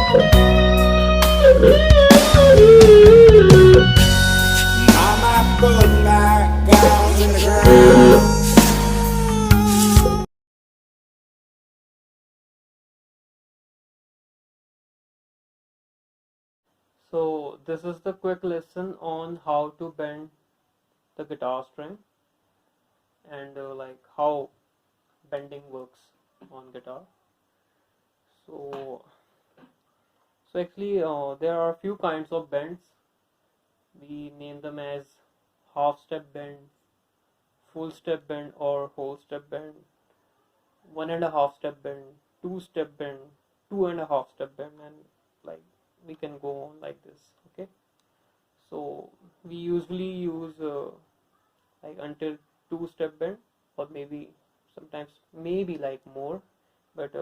Mama put my gals in the ground. So this is the quick lesson on how to bend the guitar string and like how bending works on guitar. So actually there are a few kinds of bends. We name them as half step bend, full step bend, or whole step bend, 1.5 step bend, 2 step bend, 2.5 step bend, and like we can go on like this. Okay, so we usually use like until 2 step bend, or maybe sometimes maybe like more, but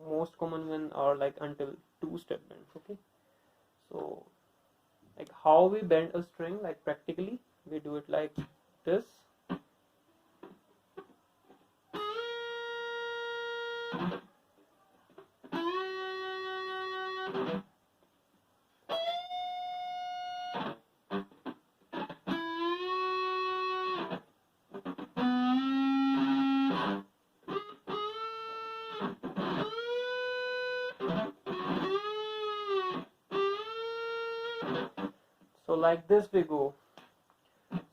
most common one are like until 2 step bend. Okay, so like how we bend a string, like practically we do it like this. So like this we go.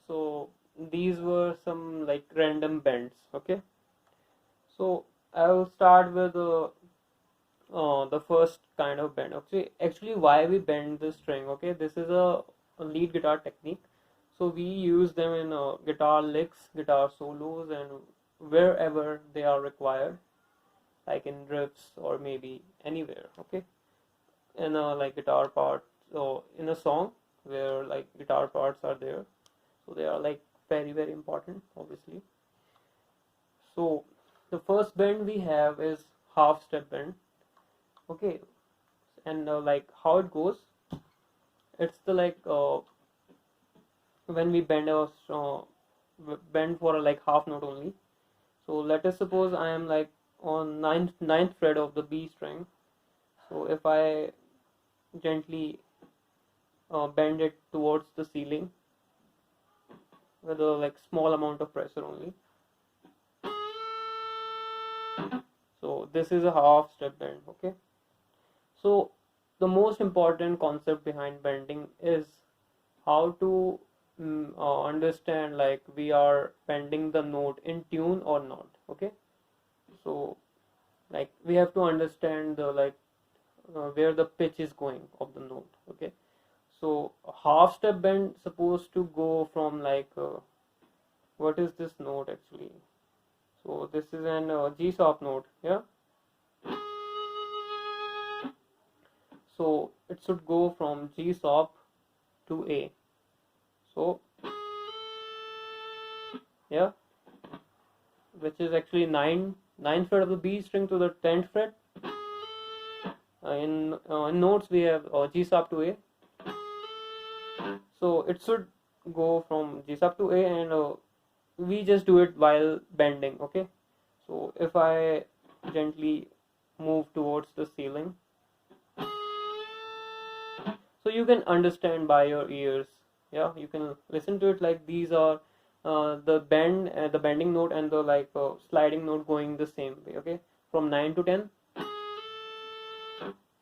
So these were some like random bends. Okay, so I will start with the first kind of bend. Okay, actually why we bend the string. Okay, this is a lead guitar technique. So we use them in guitar licks, guitar solos, and wherever they are required, like in riffs or maybe anywhere. Okay, in a like guitar part, so in a song where like guitar parts are there, so they are like very important, obviously. So the first bend we have is half step bend. Okay, and like how it goes, it's the like when we bend a bend for a like half note only. So let us suppose I am like on ninth fret of the B string. So if I gently bend it towards the ceiling with a like small amount of pressure only, so this is a half step bend. Okay, so the most important concept behind bending is how to understand like we are bending the note in tune or not. Okay, so like we have to understand the like where the pitch is going of the note. Okay, so half step bend supposed to go from like what is this note actually? So this is an G sharp note. Yeah, so it should go from G sharp to A. So yeah, which is actually ninth fret of the B string to the 10th fret. In notes we have G sharp to A. So it should go from G sharp to A, and we just do it while bending. Okay, so if I gently move towards the ceiling, so you can understand by your ears. Yeah, you can listen to it like these are the bending note and the like sliding note going the same way. Okay, from 9 to 10,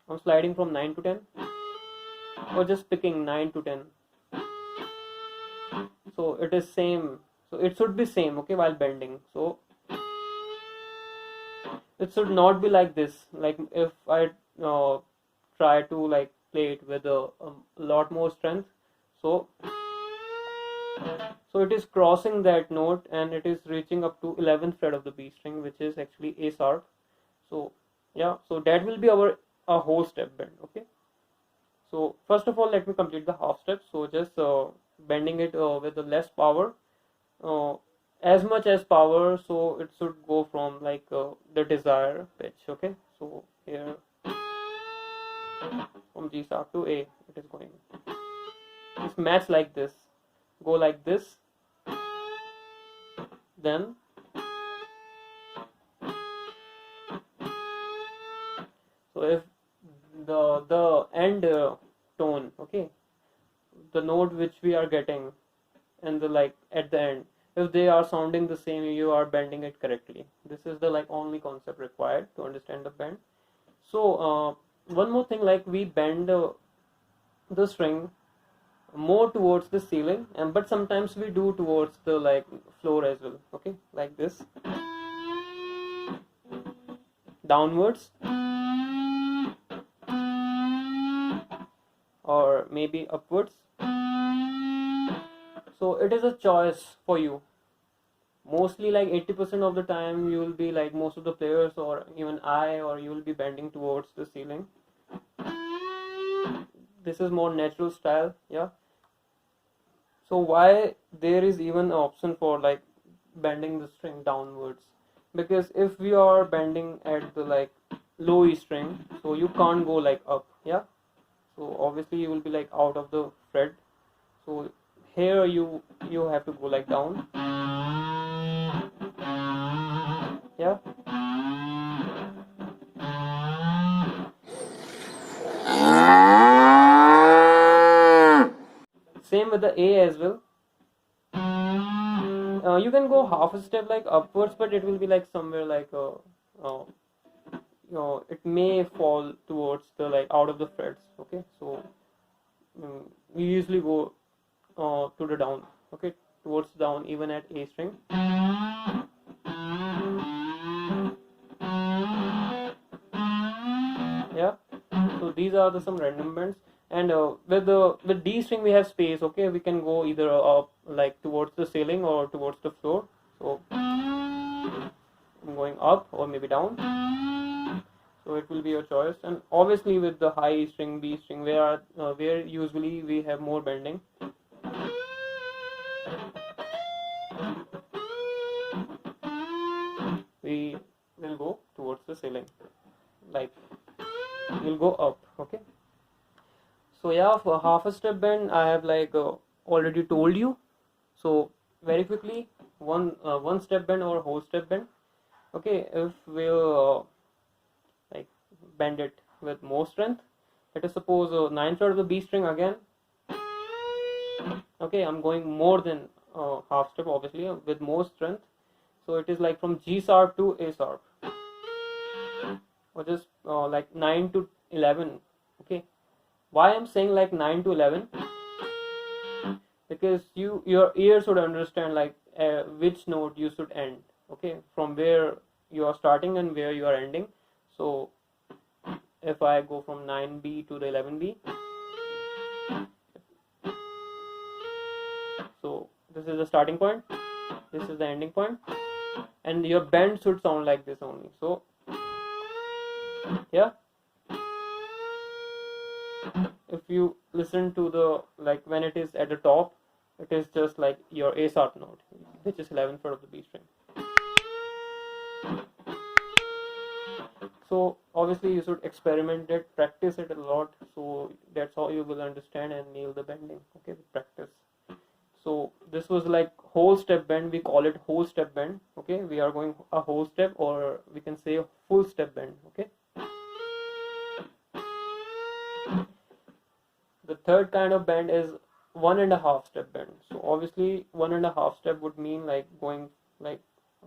I'm sliding from 9 to 10, or just picking 9 to 10. So it is same, so it should be same. Okay, while bending, so it should not be like this. Like if I try to like play it with a lot more strength, so it is crossing that note and it is reaching up to 11th fret of the B string, which is actually A sharp. So yeah, so that will be our a whole step bend. Okay, so first of all let me complete the half step. So just bending it with the less power, uh, as much as power, so it should go from like the desired pitch. Okay, so here from G sharp to A it is going, just match like this, go like this, then so if the end tone, okay, the note which we are getting and the like at the end, if they are sounding the same, you are bending it correctly. This is the like only concept required to understand the bend. So one more thing, like we bend the string more towards the ceiling, and but sometimes we do towards the like floor as well, okay, like this, downwards, or maybe upwards. So it is a choice for you. Mostly like 80% of the time you will be like, most of the players or even I, or you will be bending towards the ceiling. This is more natural style, yeah. So why there is even an option for like bending the string downwards? Because if we are bending at the like low E string, so you can't go like up, yeah. So obviously you will be like out of the fret. So here you have to go like down, yeah. Same with the A as well. You can go half a step like upwards, but it will be like somewhere like it may fall towards the like out of the frets, okay. So we usually go to the down, okay, towards down even at A string. Yeah. So these are the some random bends, and with D string we have space, okay. We can go either up like towards the ceiling or towards the floor. So I'm going up or maybe down. So it will be your choice, and obviously with the high string, B string, where usually we have more bending. We will go towards the ceiling, like we'll go up, okay. So yeah, for half a step bend I have like already told you. So very quickly, one step bend or whole step bend, okay. If we'll like bend it with more strength, let us suppose 9th fret of the B string again, okay. I'm going more than half step, obviously, with more strength. So it is like from G sharp to A sharp, or just like 9 to 11, okay. Why I'm saying like 9 to 11? Because your ear should understand like which note you should end, okay, from where you are starting and where you are ending. So if I go from 9B to the 11B, so this is the starting point, this is the ending point, and your bend should sound like this only. So yeah, if you listen to the like when it is at the top, it is just like your A sharp note, which is 11th fret of the B string. So obviously you should experiment it, practice it a lot, so that's how you will understand and nail the bending, okay, with practice. So this was like whole step bend, we call it whole step bend, okay. We are going a whole step, or we can say full step bend, okay. The third kind of bend is 1.5 step bend. So obviously 1.5 step would mean like going like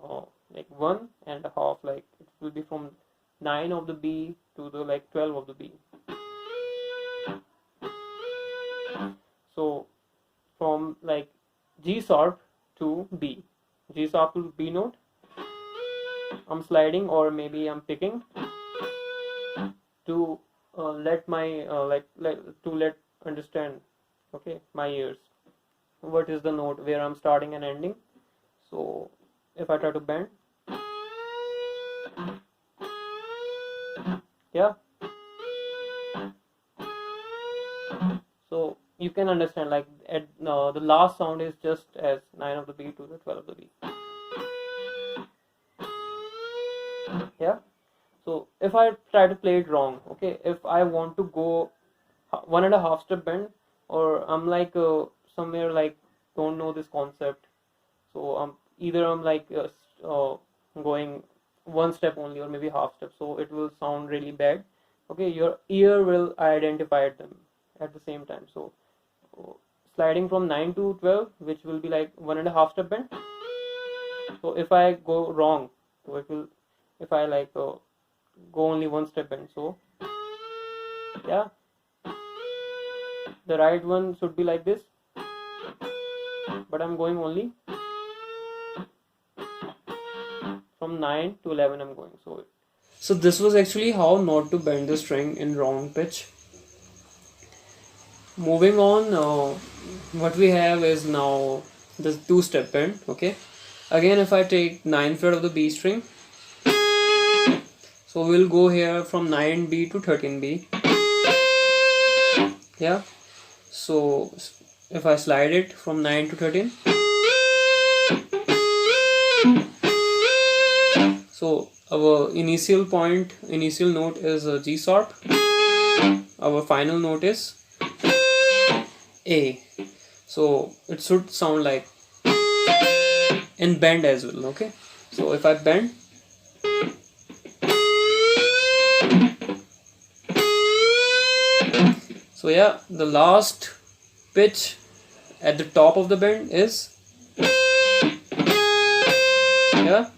1.5, like it will be from 9 of the B to the like 12 of the B. So from like G sharp to B, G sharp to B note, I'm sliding or maybe I'm picking to let my to let understand, okay, my ears, what is the note where I'm starting and ending. So if I try to bend, yeah, so you can understand like at the last sound is just as 9 of the B to the 12 of the B, yeah. So if I try to play it wrong, okay, if I want to go 1.5 step bend, or I'm like somewhere like don't know this concept, so either I'm like going one step only or maybe half step, so it will sound really bad. Okay, your ear will identify them at the same time. So sliding from 9 to 12, which will be like 1.5 step bend. So if I go wrong, so it will, if I like go only 1 step bend, so yeah, the right one should be like this, but I'm going only from 9 to 11 I'm going. So this was actually how not to bend the string in wrong pitch. Moving on, what we have is now the 2 step bend. Okay, again if I take 9th fret of the B string, so we'll go here from 9B to 13B. Yeah, so if I slide it from 9 to 13, so our initial note is G sharp, our final note is A, so it should sound like in bend as well. Okay, so if I bend, so yeah, the last pitch at the top of the bend is, yeah,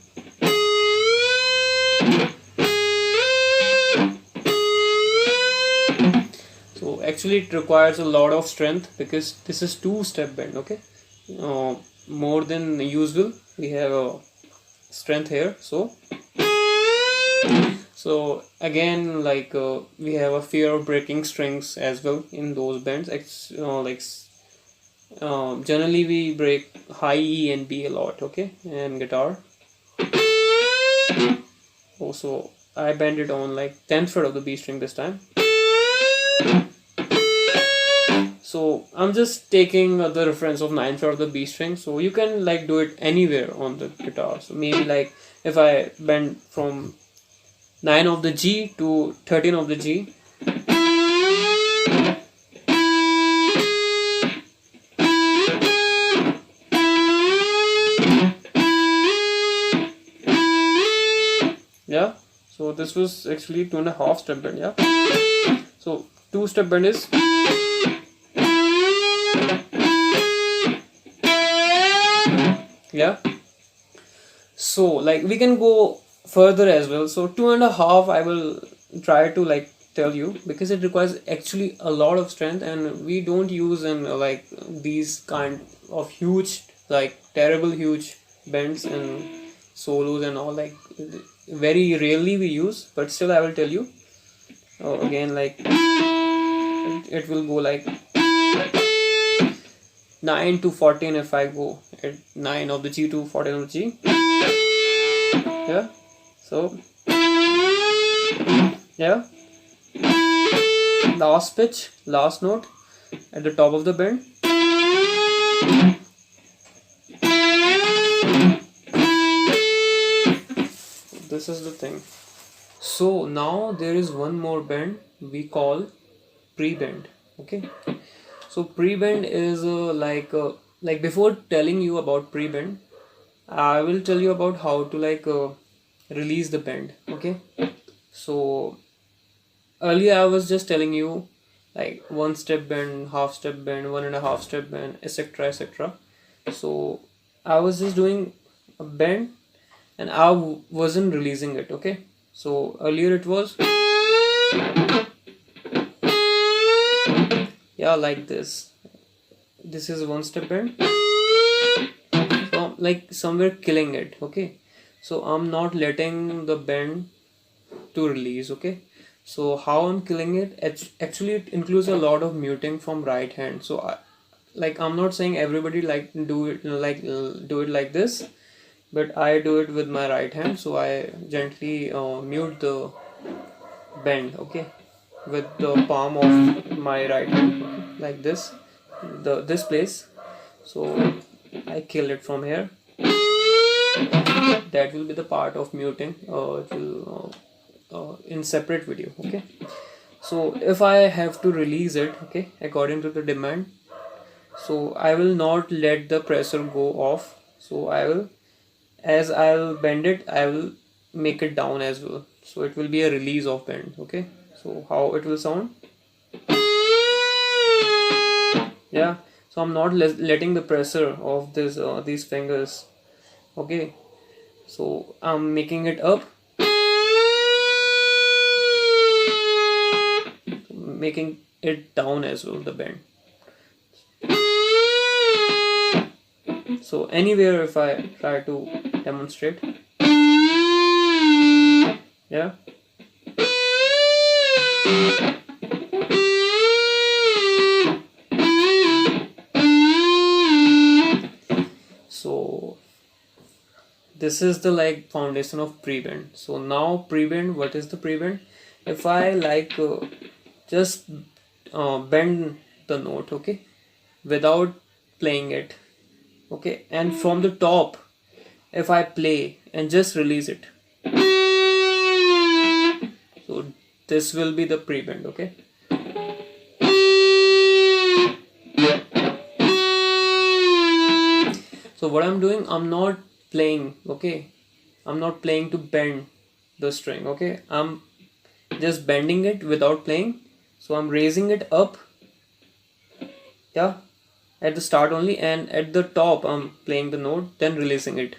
so actually it requires a lot of strength because this is 2-step bend. Okay, more than usual we have a strength here. So again, like we have a fear of breaking strings as well in those bends. Generally we break high E and B a lot. Okay, and guitar. Also, I bend it on like 10th fret of the B string this time. So I'm just taking the reference of 9th fret of the B string. So you can like do it anywhere on the guitar. So maybe like if I bend from 9 of the G to 13 of the G. Yeah, so this was actually 2.5 step bend. Yeah, so 2-step bend is, yeah, so like we can go further as well. So 2.5 I will try to like tell you because it requires actually a lot of strength and we don't use in like these kind of huge, like terrible huge bends and solos and all, like very rarely we use, but still I will tell you. Again, like it will go like 9 to 14 if I go at 9 of the G to 14 of the G. Yeah, so yeah, last pitch, last note at the top of the bend. This is the thing. So now there is one more bend we call pre-bend. Okay, so pre-bend is like before telling you about pre-bend, I will tell you about how to like release the bend. Okay, so earlier I was just telling you like 1-step bend, half-step bend, 1.5-step bend, etc., etc. So I was just doing a bend and I wasn't releasing it. Okay, so earlier it was, yeah, like this. This is 1-step bend. So like somewhere killing it. Okay, so I'm not letting the bend to release. Okay, so how I'm killing it, actually it includes a lot of muting from right hand. So I'm not saying everybody like do it like this, but I do it with my right hand. So I gently mute the bend. Okay, with the palm of my right hand, like this place. So I kill it from here. That will be the part of muting. It will in separate video. Okay, so if I have to release it, okay, according to the demand, so I will not let the pressure go off. So as I'll bend it, I will make it down as well. So it will be a release of bend. Okay, So how it will sound? Yeah, so I'm not letting the pressure of this these fingers. Okay, so I'm making it up, making it down as well, the bend. So anywhere, if I try to demonstrate, yeah. So this is the like foundation of pre-bend. So now pre-bend, what is the pre-bend? If I like just bend the note, okay, without playing it, okay, and from the top, if I play and just release it, so this will be the pre-bend, okay. So what I'm doing, I'm not playing, okay, I'm not playing to bend the string, okay, I'm just bending it without playing. So I'm raising it up, yeah, at the start only, and at the top I'm playing the note, then releasing it.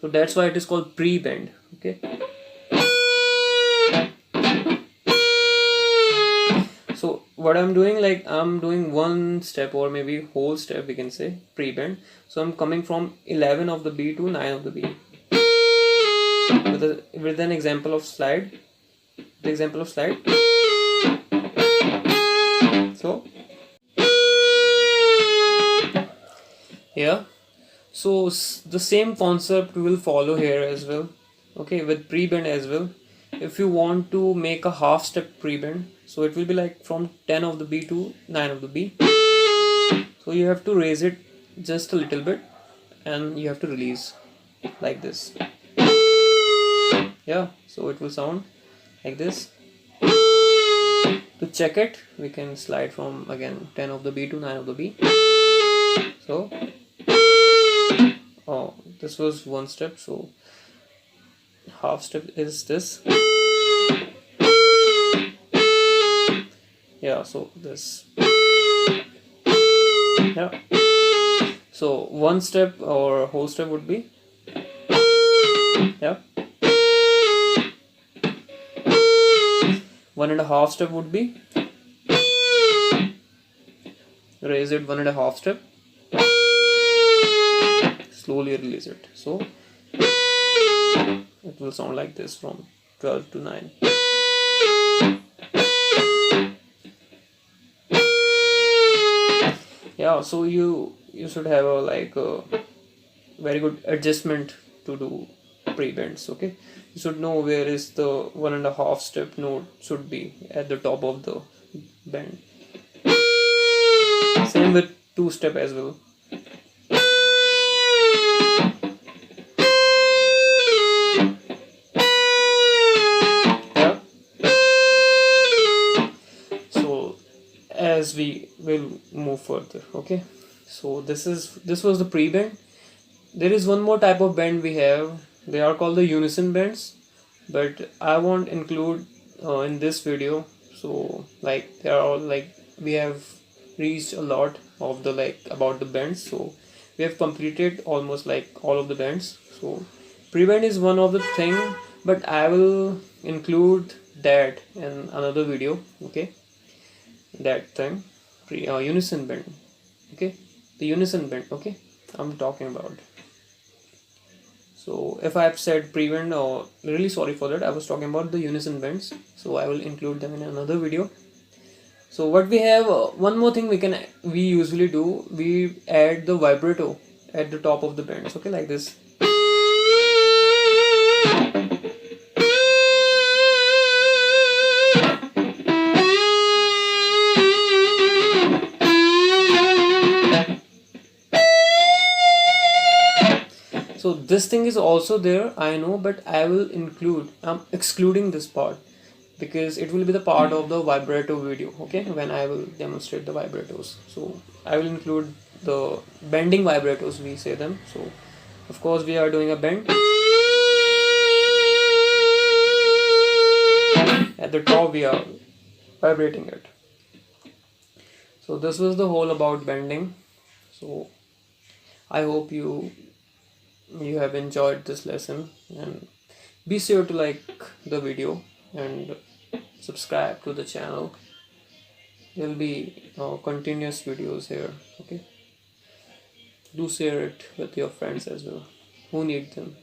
So that's why it is called pre-bend, okay. So what I'm doing, like I'm doing one step or maybe whole step, we can say pre-bend. So I'm coming from 11 of the B to 9 of the B with an example of slide. The example of slide. So yeah, so the same concept will follow here as well, okay, with pre-bend as well. If you want to make a half step pre-bend, so it will be like from 10 of the B to 9 of the B. So you have to raise it just a little bit and you have to release like this. Yeah, so it will sound like this. To check it, we can slide from again 10 of the B to 9 of the B. So oh, this was one step, so half step is this. Yeah, so this. Yeah, so one step or whole step would be, yeah, 1.5 step would be, raise it 1.5 step, slowly release it. So it will sound like this from 12 to 9. Yeah, so you should have a like a very good adjustment to do pre-bends, okay. You should know where is the 1.5 step note should be at the top of the bend. Same with 2 step as well. Yeah, so as we will move further, okay, so this was the pre-bend. There is one more type of bend we have. They are called the unison bands, but I won't include in this video. So like they are all like, we have reached a lot of the like about the bends, so we have completed almost like all of the bends. So pre-bend is one of the thing, but I will include that in another video, okay, that thing, unison bend, okay, the unison bend, okay, I'm talking about. So if I have said pre-bend, or really sorry for that, I was talking about the unison bends, so I will include them in another video. So what we have, one more thing we usually do, we add the vibrato at the top of the bends, okay, like this. So this thing is also there, I know, but I will include, I'm excluding this part because it will be the part of the vibrato video, okay, when I will demonstrate the vibratos. So I will include the bending vibratos, we say them. So of course we are doing a bend. at the top we are vibrating it. So this was the whole about bending. So I hope you have enjoyed this lesson, and be sure to like the video and subscribe to the channel. There will be continuous videos here. Okay, do share it with your friends as well who need them.